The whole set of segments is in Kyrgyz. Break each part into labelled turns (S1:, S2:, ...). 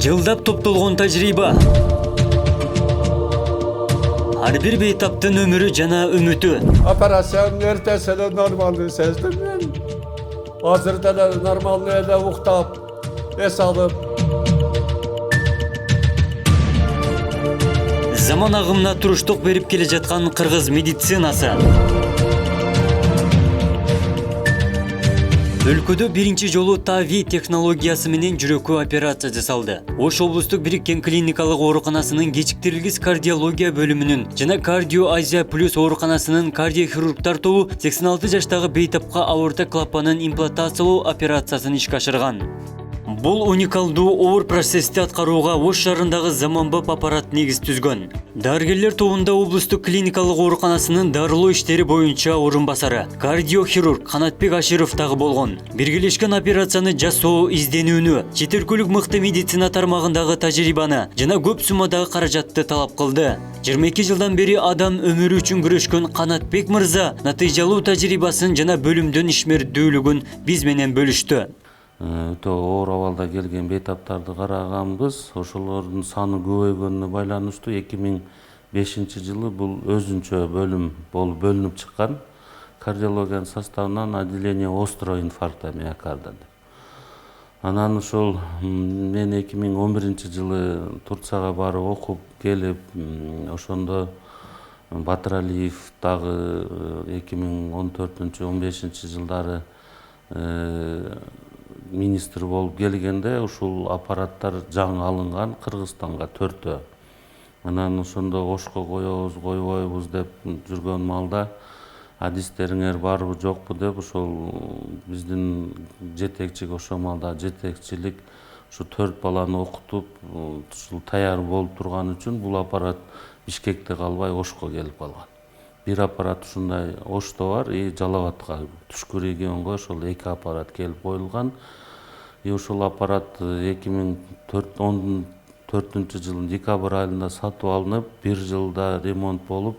S1: Жылдап топтолгон тажрыйба. Ар бир бейтаптын өмүрү жана үмүтү.
S2: Operasyonun ertesi de normalde sezdim ben. Hazırda da normalde de uktap, es alıp.
S1: Zaman агымына туруштук берип келе жаткан кыргыз медицинасы. Өлкөдө биринчи жолу ТАВИ технологиясы менен жүрөккө операция жасалды. Ош облустук бириккен клиникалык ооруканасынын кечиктирилгис кардиология бөлүмүнүн жана Кардио Азия Плюс ооруканасынын кардиохирургтар тобу 86 жаштагы бейтапка аорта клапанын имплантациялоо операциясын ишке ашырган. Бул уникалдуу оор процессти аткарууга Ош шаарындагы заманбап аппарат негиз түзгөн. Дарыгерлер тобунда облустук клиникалык ооруканасынын дарылоо иштери боюнча орун басары, кардиохирург Канатбек Аширов дагы болгон. Биргелешкен операцияны жасоо изденүүнү, чет өлкөлүк мыкты медицина тармагындагы тажрыйбаны жана көп суммадагы каражатты талап кылды. 22 жылдан бери адам өмүрү үчүн күрөшкөн Канатбек мырза натыйжалуу тажрыйбасын жана бөлүмдүн ишмердүүлүгүн биз менен бөлүштү.
S3: Өтө оор абалда келген бейтаптарды караганбыз. Ошолордун саны көбөйгөнүнө байланыштуу 2005 жылы бул өзүнчө бөлүм болуп бөлүнүп чыккан. Кардиологиянын составынан отделение острого инфаркта миокарда деп. Анан ошол мен 2011 жылы Турцияга барып окуп келип, ошондо Батыралиев дагы 2014-15 жылдары министр болуп келгенде ушул аппараттар жаңы алынган Кыргызстанга 4төө. Анан ошондо Ошко коебуз, койбойбуз деп жүргөн малда адистериңер барбы жокпу деп ошол биздин жетекчилик ошол малда жетекчилик ушу 4 баланы окутуп ушул даяр болуп турган үчүн бул аппарат Бишкекте калбай Ошко келип калган. Бир аппарат ушундай Ошто бар, Жалал Абадка түшкү регионго ошол 2 аппарат келип коюлган. Ошол аппарат 2014 жылдын декабрь айында сатып алынып, 1 жылда ремонт болуп,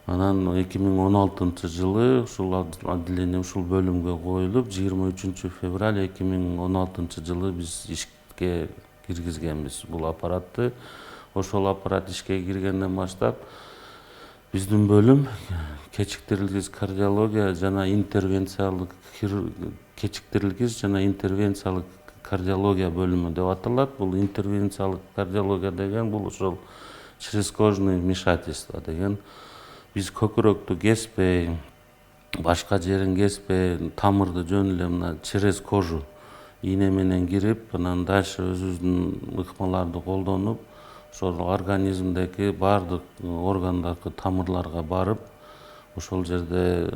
S3: анан 2016 жылы ушул отделение ушул бөлүмгө коюлуп, 23 февраль 2016 жылы биз ишке киргизгенбиз бул аппаратты. Ошол аппарат ишке киргенден баштап биздин бөлүм кечиктирилгис кардиология жана интервенциялык кардиология бөлүмү деп аталат. Бул интервенциялык кардиология деген бул ошол чрезкожный вмешательство деген. Биз көкүрөктү кеспей, башка жерин кеспей, тамырды жөн эле мына через кожу ийне менен кирип, анан дальше өзүбүздүн ыкмаларды колдонуп, ошол организмдеги баардык органдагы тамырларга барып, ошол жерде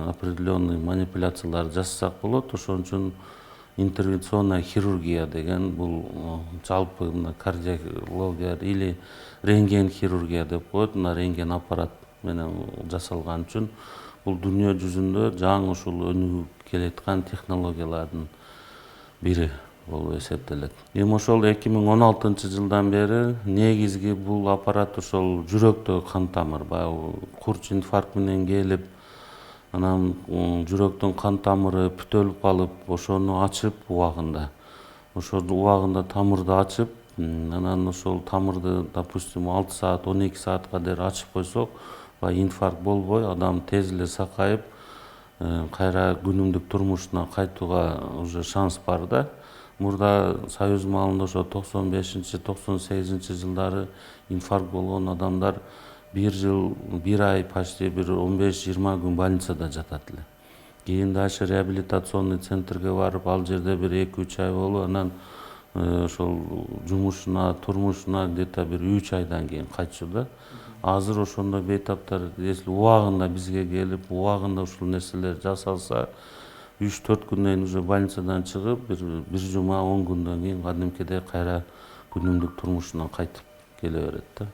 S3: определенный манипуляциялар жасасак болот. Ошон үчүн интервенционная хирургия деген бул жалпы мына кардиология или рентген хирургия деп коет. Мына рентген аппарат менен жасалган үчүн бул дүйнө жүзүндө жаңы ушул өнүгүп келаткан технологиялардын бири болуп эсептелет. Эми ошол 2016 жылдан бери негизги бул аппарат ошол жүрөктөгү кан тамыр, баягы курч инфаркт менен келип, анан жүрөктүн кан тамыры бүтөлүп калып, ошону ачып убагында. Ошол убагында тамырды ачып, анан ошол тамырды, допустим, 6 саат, 12 саатка дейин ачып койсок, баягы инфаркт болбой, адам тез эле сакайып, кайра күнүмдүк турмушуна кайтууга уже шанс бар да. Мурда Союз маалында ошо 95-98 жылдары инфаркт болгон адамдар 1 жыл, 1 ай, почти 15-20 күн больницада жатат эле. Кийин дальше реабилитационный центрге барып, ал жерде 1-2-3 ай болуп, анан ошол жумушуна, турмушуна где-то 3 айдан кийин кайтчу да. Азыр ошондой бейтаптар, если убагында бизге келип, убагында ушул нерселер жасалса, 3-4 күндөн уже больницадан чыгып, бир жума 10 күндөн кийин кадимкидей кайра күнүмдүк турмушуна кайтып келе берет да.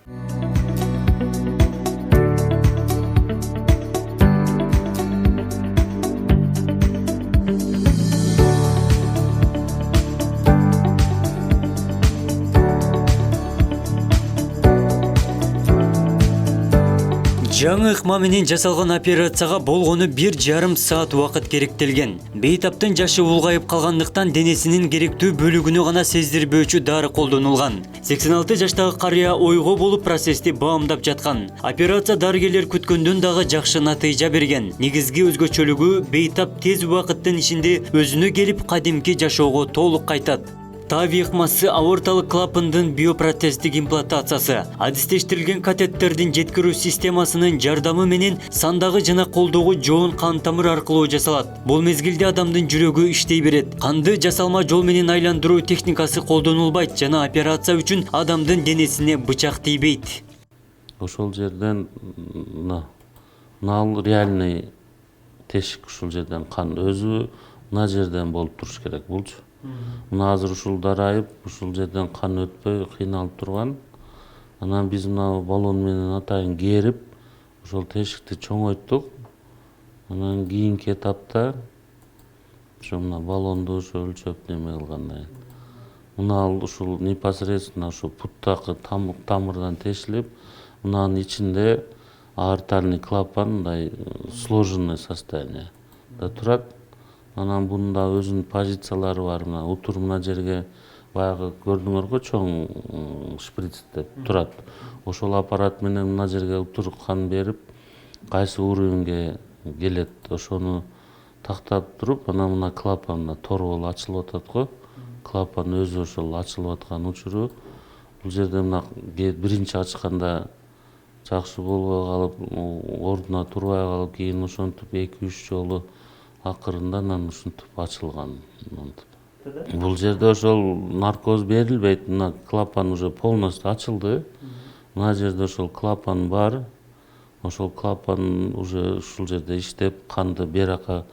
S1: Жаңы ыкма менен жасалган операцияга болгону 1,5 саат убакыт керектелген. Бейтаптын жашы улгайып калгандыктан денесинин керектүү бөлүгүнө гана сездирбөөчү дары колдонулган. 86 жаштагы карыя ойго болуп процессти баамдап жаткан. Операция дарыгерлер күткөндөн дагы жакшы натыйжа берген. Негизги өзгөчөлүгү бейтап тез убакыттын ичинде өзүнө келип кадимки жашоого толук кайтат. Тави ыкмасы аорталык клапандын биопротездик имплантациясы, адистештирилген катеттердин жеткирүү системасынын жардамы менен сандагы жана колдогу жоон кан тамыр аркылуу жасалат. Бул мезгилде адамдын жүрөгү иштей берет. Канды жасалма жол менен айландыруу техникасы колдонулбайт жана операция үчүн адамдын денесине бычак тийбейт.
S3: Ошол жерден нал реальный тешик, ушул жерден кан өзү мына жерден болуп туруш керек болчу. Мына азыр ушул дарайып, ушул жерден кан өтпөй кыйналып турган. Анан биз мына баллон менен атайын керип, ошол тешикти чоңойттук. Анан кийинки этапта ошо мына баллонду ошо өлчөп неме кылгандан мына ушул непосредственно ошо путтагы тамырдан тешилип, мынанын ичинде аортальный клапан мындай сложенный состоянияда турат. Анан bunun да өзүнүн позициялары бар. Мына утур мына жерге баягы көрдүңөргө чоң шприц деп турат. Ошол аппарат менен мына жерге утур кан берип, кайсы уровеньге келет, ошону тактап туруп, анан мына клапан торбол ачылып атат го. Клапан өзү ошол ачылып аткан учуру бул жерде мына биринчи ачканда жакшы болбой калып, ордуна турбай калып, кийин ошентип 2-3 жолу акырында анан ушинтип ачылган. Бул жерде ошол наркоз берилбейт. Мына клапан уже полностью ачылды. Мына жерде ошол клапан бар. Ошол клапан уже ушул жерде иштеп, канды берака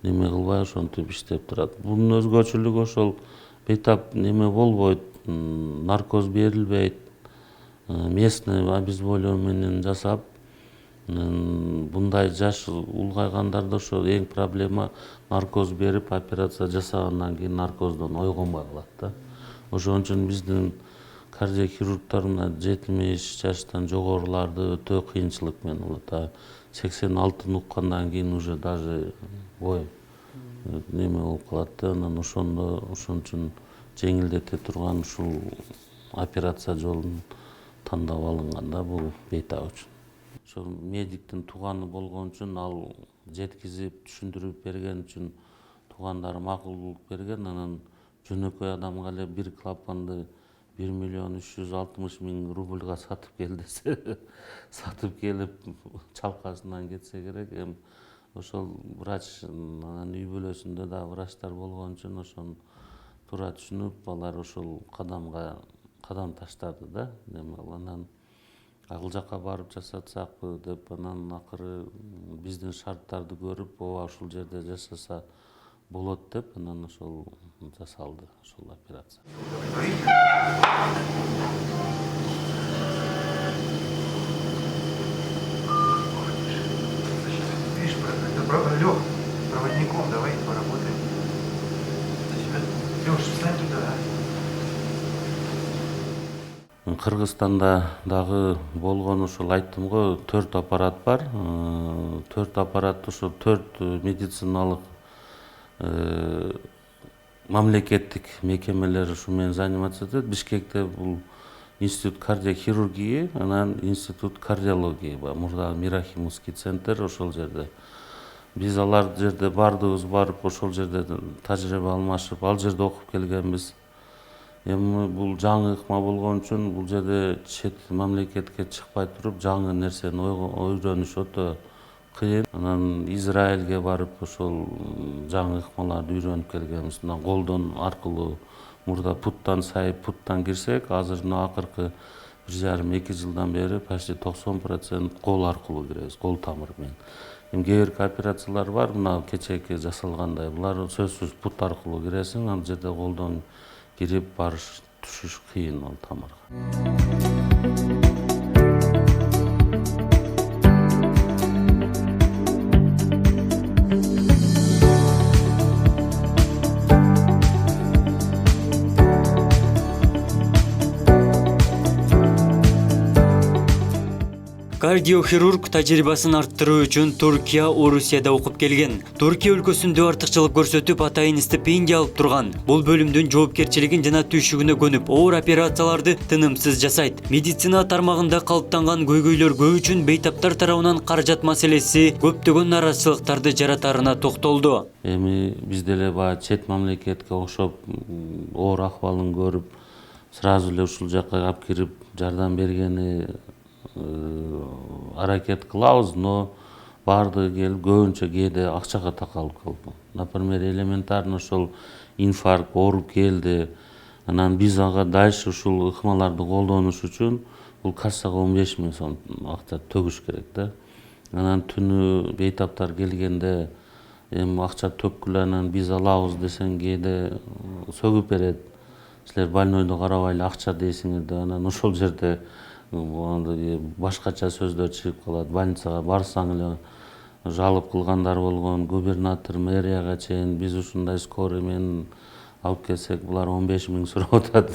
S3: неме кылбай ошентип иштеп турат. Бунун өзгөчөлүгү ошол бейтап неме болбойт, наркоз берилбейт. Местный обезболивание менен жасап, bunday жаш улгайгандарда ошо эң проблема наркоз берип операция жасагандан кийин наркоздон ойгонбой калат да. Ошон үчүн биздин кардиохирургдар мына 70 жаштан жогоруларды өтө кыйынчылык менен алат. 86 уккандан кийин уже даже бой неме болуп калат да. Анан ошон үчүн жеңилдете турган ушул операция жолун тандап алынган да бул бейтап үчүн. Ошо медиктин тууганы болгон үчүн ал жеткизип түшүндүрүп берген үчүн туугандары макулдук берген. Анан жөнөкөй адамга эле бир клапанды 1,360,000 рубльга сатып кел десе, сатып келип чалкасынан кетсе керек. Ошол врач анан үй бүлөсүндө да врачтар болгон үчүн ошону туура түшүнүп, алар ошол кадам таштады да. Анан ал жака барып жасатсакпы деп, анан акыры биздин шарттарды көрүп, ооба ушул жерде жашаса болот деп, анан ошол жасалды ошол операция.
S4: Видишь, это Лёх, проводником давай поработаем. Лёш, встань туда.
S3: Кыргызстанда дагы болгон ушул айттым го, 4 аппарат бар. 4 аппарат ошо 4 медициналык мамлекеттик мекемелер ушу менен заниматься этет. Бишкекте бул институт кардиохирургии, анан институт кардиологии бар. Мурдагы Мирахимовский центр ошол жерде. Биз алар жерде бардыгыбыз барып, ошол жерде тажрыйба алмашып, ал жерде окуп келгенбиз. Эми бул жаңы ыкма болгон үчүн бул жерде чет мамлекетке чыкпай туруп жаңы нерсени өйрөнүш өтө кыйын. Анан Израилге барып ошол жаңы ыкмаларды үйрөнүп келгенбиз. Мына колдон аркылуу мурда путтан сайып, путтан кирсек, азыр акыркы 1,5-2 жылдан бери почти 90% кол аркылуу киребиз, кол тамыр менен. Кээ бир операциялар бар, мына кечээки жасалгандай, булар сөзсүз пут аркылуу киресиң, ал жерде колдон кирип барыш, түшүш кыйын ал тамырга.
S1: Кардиохирург тажрыйбасын арттыруу үчүн Туркия, Орусияда окуп келген. Туркия өлкөсүндө артыкчылык көрсөтүп, атайын стипендия алып турган. Бул бөлүмдүн жоопкерчилигин жана түйшүгүнө көнүп, оор операцияларды тынымсыз жасайт. Медицина тармагында калыптанган көйгөйлөргө үчүн бейтаптар тарабынан каражат маселеси көптөгөн нараазычылыктарды жаратарына токтолду.
S3: Эми биз деле баягы чет мамлекетке окшоп оор акыбалын көрүп, сразу эле ушул жакка алып кирип жардам бергени аракет кылабыз, но баардыгы келип көбүнчө кээде акчага такалып калды. Например, элементарно ошол инфаркт ооруп келди. Анан биз ага дальше ушул ыкмаларды колдонуш үчүн бул кассага 15 000 сом акча төгүш керек да. Анан түнү бейтаптар келгенде эми акча төккүлө анан биз алабыз десең кээде сөгүп берет. Силер больнойду карабай эле акча дейсиңер деп, анан ошол жерде башкача сөздөр чыгып калат. Больницага барсаң эле жалоп кылгандар болгон, губернатор, мэрияга чейин биз ушундай скорый менен алып келсек, булар 15 000 сурап атат,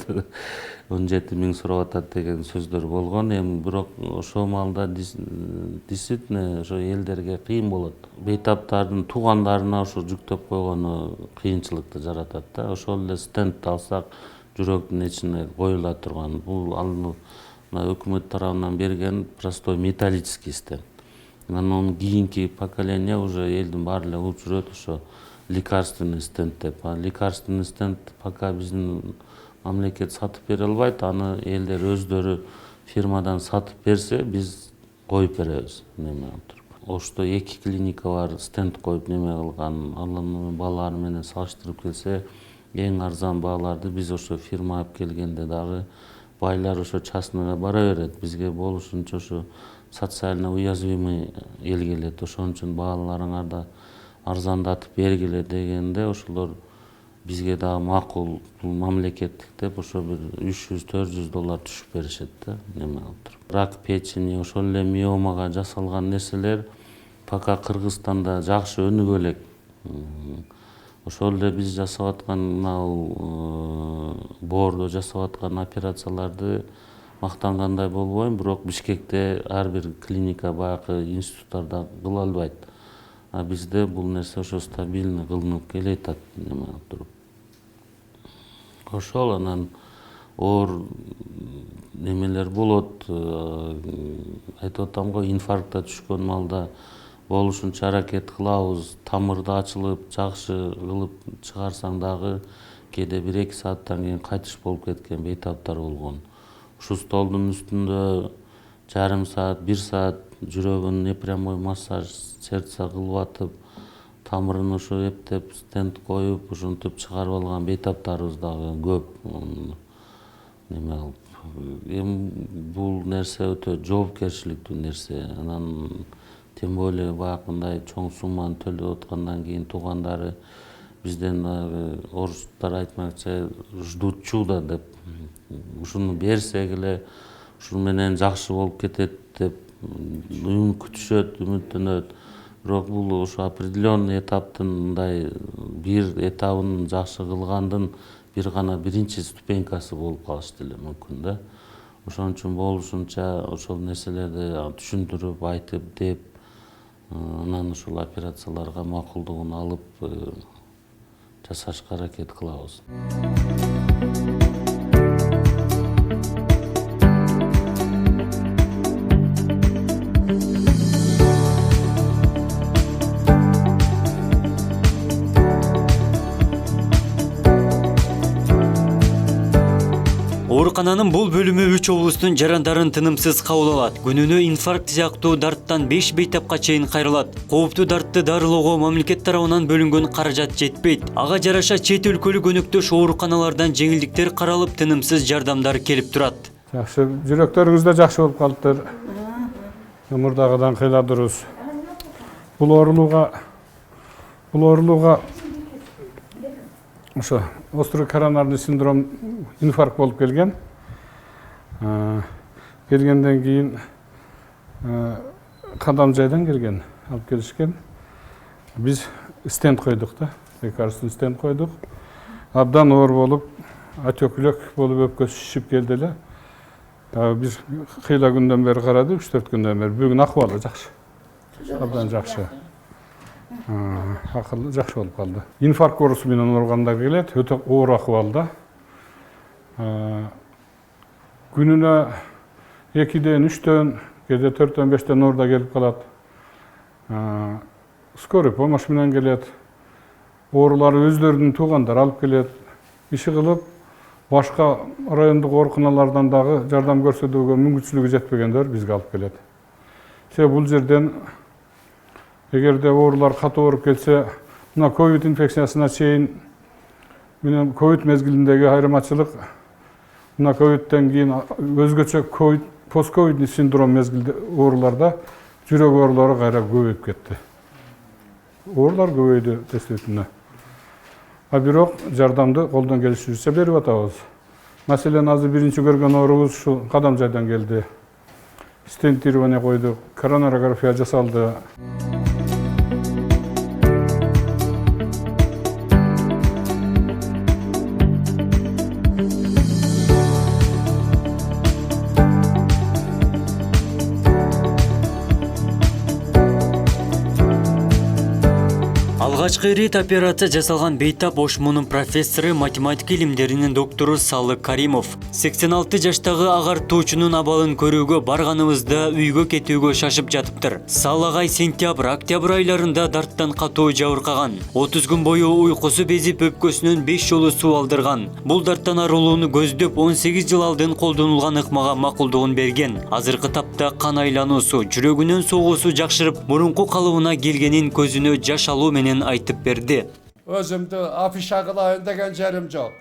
S3: 17 000 сурап атат деген сөздөр болгон. Эми бирок ошол маалда действительно ошо элдерге кыйын болот. Бейтаптардын туугандарына ошо жүктөп койгону кыйынчылыкты жаратат да. Ошол эле стенд алсак, жүрөктүн ичине коюла турган. Бул өкмөт тарабынан берген простой металлический стенд. Анан кийинки поколение уже элдин баары эле угуп жүрөт ошо лекарственный стенд деп. Лекарственный стенд пока биздин мамлекет сатып бере албайт, аны элдер өздөрү фирмадан сатып берсе, биз коюп беребиз. Ошто 2 клиника бар, стенд коюп неме кылган, анын баалары менен салыштырып келсе, эң арзан бааларды биз ошо фирма алып келгенде дагы байлар ошо частныйга бара берет. Бизге болушунча ошо социально уязвимый эл келет. Ошон үчүн бааларыңарда арзандатып бергиле дегенде ошолор бизге дагы макул, бул мамлекеттик деп ошо бир $300–400 түшүп беришет да, неме алып туруп. Рак печени, ошол эле миомага жасалган нерселер пока Кыргызстанда жакшы өнүгө элек. Ошол эле биз жасап аткан мына боордо жасап аткан операцияларды мактангандай болбойм, бирок Бишкекте ар бир клиника баягы институттарда кыла албайт. А бизде бул нерсе ошо стабильно кылынып келатат, неме алып туруп. Ошол анан оор немелер болот. Айтып атам го, инфарктка түшкөн маалда болушунча аракет кылабыз. Тамырды ачылып, жакшы кылып чыгарсаң дагы кээде 1–2 сааттан кийин кайтыш болуп кеткен бейтаптар болгон. Ушу столдун үстүндө жарым саат, 1 саат жүрөгүн непрямой массаж, сердце кылып атып, тамырын ошо эптеп, стенд коюп, ушинтип чыгарып алган бейтаптарыбыз дагы көп. Неме алып. Эми бул нерсе өтө жоопкерчиликтүү нерсе. Анан тем более баягындай чоң сумманы төлөп аткандан кийин туугандары бизден орустар айтмакчы ждут чуда деп. Ушуну берсек эле ушун менен жакшы болуп кетет деп күтүшөт, үмүттөнөт. Бирок бул ошо определенный этаптын мындай бир этабын жакшы кылгандын бир гана биринчи ступенькасы болуп калышы деле мүмкүн да. Ошон үчүн болушунча ошол нерселерди түшүндүрүп, айтып, деп, анан ушул операцияларга макулдугун алып жасашка аракет кылабыз.
S1: Оорукананын бул бөлүмү 3 облустун жарандарын тынымсыз кабыл алат. Күнүнө инфаркт сыяктуу дарттан 5 бейтапка чейин кайрылат. Кооптуу дартты дарылоого мамлекет тарабынан бөлүнгөн каражат жетпейт. Ага жараша чет өлкөлүк өнөктөш ооруканалардан жеңилдиктер каралып, тынымсыз жардамдар келип турат.
S2: Жакшы, жүрөктөрүңүз да жакшы болуп калыптыр. Мурдагыдан кыйладырбыз. Бул оорулууга ошо острый коронарный синдром, инфаркт болуп келген. Келгенден кийин кадам жайдан келген, алып келишкен. Биз стенд койдук да, лекарственный стенд койдук. Абдан оор болуп, отек легких болуп өпкөсү шишип келди эле.
S5: Biz xeyla günden beri qaradık, 3-4 günden beri. Bugün ahvalı yaxşı. Abdan yaxşı. Akıllı yaxşı olup kaldı. İnfarkt korusu bilen organlar geledi, öte ağır ahvalda. Gününe 2'den, 3'ten, gece 4'ten, 5'ten orada gelip kalat. Skori pomoş bilen geledi. Oğruları özlerinin tuğanlar alıp geledi. İşi kılıp, başka rayonduk orkınalardan dağı jardam görsetүүgө müмкүнчүлүгү жетпегендер bizge alıp geledi. Bu жерден egerde oğrular katı orup gelse, buna COVID infeksiyasına çeyin, COVID mezgilindeki ayrımaçılık, buna COVID'den keyin özgöçe COVID, post-COVID sindrom mezgilde oğrularda jürek oğruları gayra köpeyip ketти. Oğrular köpeydi testütüne. Birok jardamды koldan geliştirirse berip atabыз. Masalan, azı birinci görgen oğrubuz şu Kadamjaydan geldi. Stentirowaniya koyduk, koronarografiya jasaldı.
S1: Алгачкы ирет операция жасалган Бейтап Ошмунун профессору, математика илимдеринин доктору Салык Каримов 86 жаштагы агартуучунун абалын көрүүгө барганыбызда үйгө кетүүгө шашып жатыптыр. Сал агай сентябрь, октябрь айларында дарттан катуу жабыркаган. 30 күн бою уйкусу безип өпкөсүнөн 5 жолу суу алдырган. Бул дарттан арылууну көздөп 18 жыл алдын колдонулган ыкмага макулдугун берген. Азыркы тапта кан айлануусу, жүрөгүнүн согуусу жакшырып, мурунку калыбына келгенин көзүнө жаш алуу менен айтып берди.
S2: Özümde afişa kılayın degen jerim yok.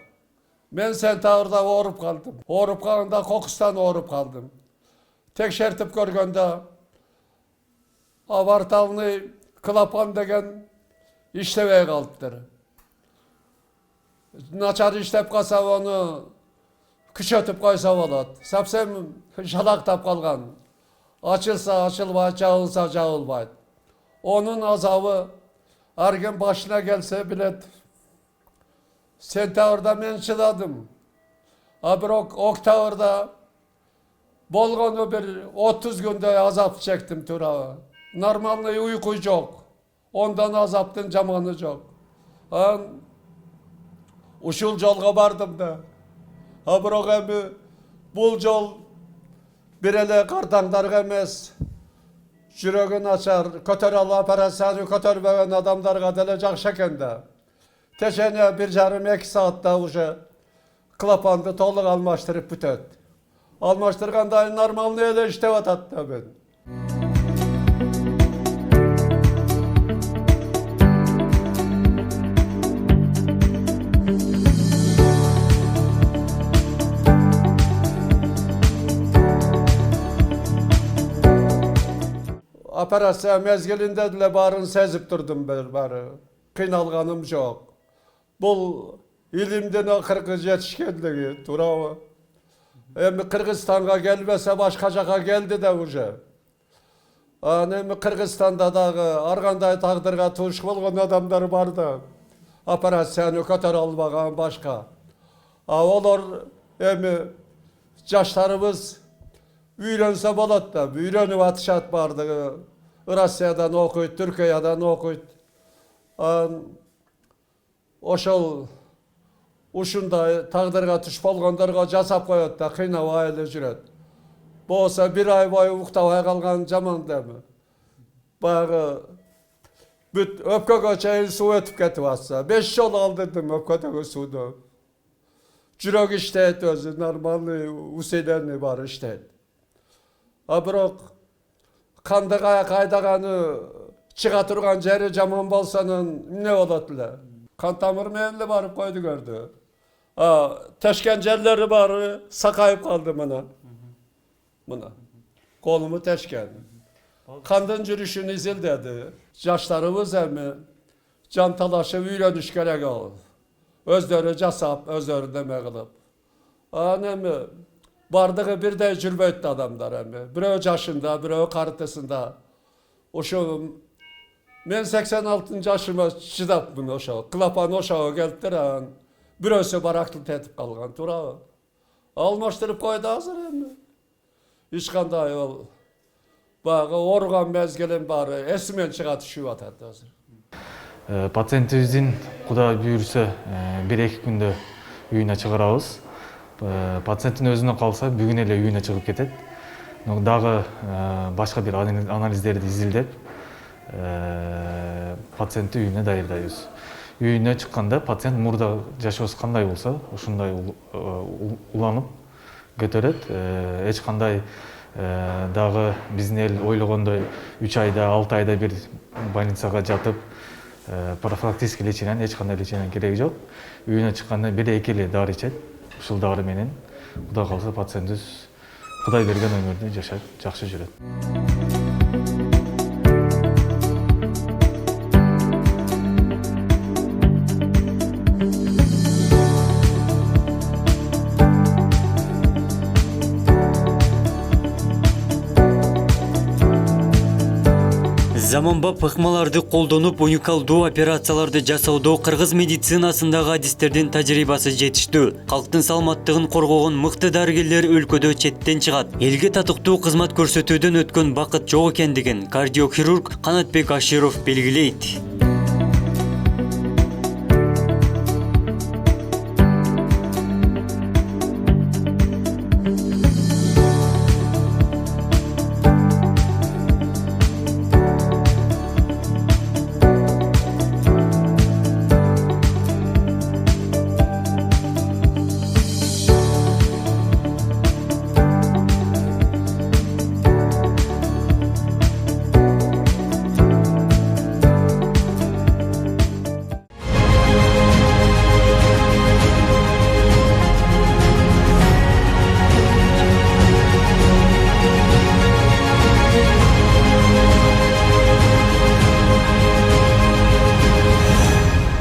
S2: Ben sentağırda oğurup kaldım. Oğurup kalında kokustan oğurup kaldım. Tekşertip görgende avartavını klapan degen işleveye kaldıdır. Naçar işlep kalsa onu küçötüp koysa olat. Sapsem şalaktap kalgan. Açılsa açılmayı, çağılsa çağılmayı. Onun azabı her gün başına gelse bile sentağırda ben çıdadım. Bir oktağırda bolgonu bir 30 günde azap çektim turağı. Normalde uyku yok. Ondan azaptın zamanı yok. Uşul yolga bardım da. Bu yol bir ele kartanlar emez. Jürөгün açar, kötör Allah operasyonu kötörmegen adamlarga dele jakşakende. Teşene 1,5-2 saatte uje klapandı toluk almaştırıp bütöt. Almaştırganda normalni ele iştep atat da ben. Operasiya mezgilinde de barın sezip durdum bari. Kıynalganım yok. Bu ilimden akırkı yetişkenligi turağı. Kırgızistan'a gelmese başka jaka geldi de uje. Kırgızistan'da da arganday taqdırga tuş bolgan adamlar var da. Operasiyonu kötör almagan başka. Olar yaşlarımız üylense bolat da, üylenip atışat bardı. Rusya'dan okuyut, Türkiye'den okuyut. Oşol uşunda taqdırga tuş bolgandarga jasap koyot da, kıynap aile jüret. Bu olsa bir ay boyu uktavay kalgan zaman demi. Bağı öpköge çayın su ötüp ketip atsa. 5 yol aldırdım öpködeki sudu. Jürek işteyt özü, normalni usilerini var işteyt. Biroq kandık ayak aydagany çıga turgan jeri jaman bolsanın ne bolatla? Kan tamır menli barıp koydu gördü. Teşken jelleri var, sakayıp kaldı buna. Kolumu teşken. Kandın jürüşün izil dedi. Yaşlarımız emi can talaşı üyleniş gerek ol. Özleri jasap, özleri deme kılıp. Anemi bardığı bir de cülbe etti adamlar emi. Biri yaşında, biri kartesinde. Ben 86. yaşıma çıdap bunu oşağı. Klapan oşağı geldiler. Birisi baraklı tetip kalgan turağı. Almıştırıp koydu hazır emi. Hiç kандай ol. Bağı organ mezgilin bari esmen çığa düşüp atat hazır.
S6: Пациентибиздин Кудай буйрса 1-2 күндө үйүнө чыгарабыз. Пациенттин өзүнө калса бүгүн эле үйүнө чыгып кетет. Дагы башка бир анализдерди изилдеп пациентти үйүнө даярдайбыз. Үйүнө чыкканда пациент мурда жашоосу кандай болсо ошондой уланып көтөрөт. Эч кандай дагы биздин эл ойлогондой 3 айда 6 айда бир больницага жатып профилактический лечениянын эч кандай лечениянын кереги жок. Үйүнө чыкканда 1-2 эле дары ичет. Ушул дары менен Кудай калса пациентибиз Кудай берген өмүрдү жашап жакшы жүрөт.
S1: Заманбап ыкмаларды колдонуп уникалдуу операцияларды жасоодо кыргыз медицинасындагы адистердин тажрыйбасы жетиштүү. Калктын саламаттыгын коргогон мыкты дарыгерлер өлкөдө четтен чыгат. Элге татыктуу кызмат көрсөтүүдөн өткөн бакыт жок экендигин кардиохирург Канатбек Аширов белгилейт.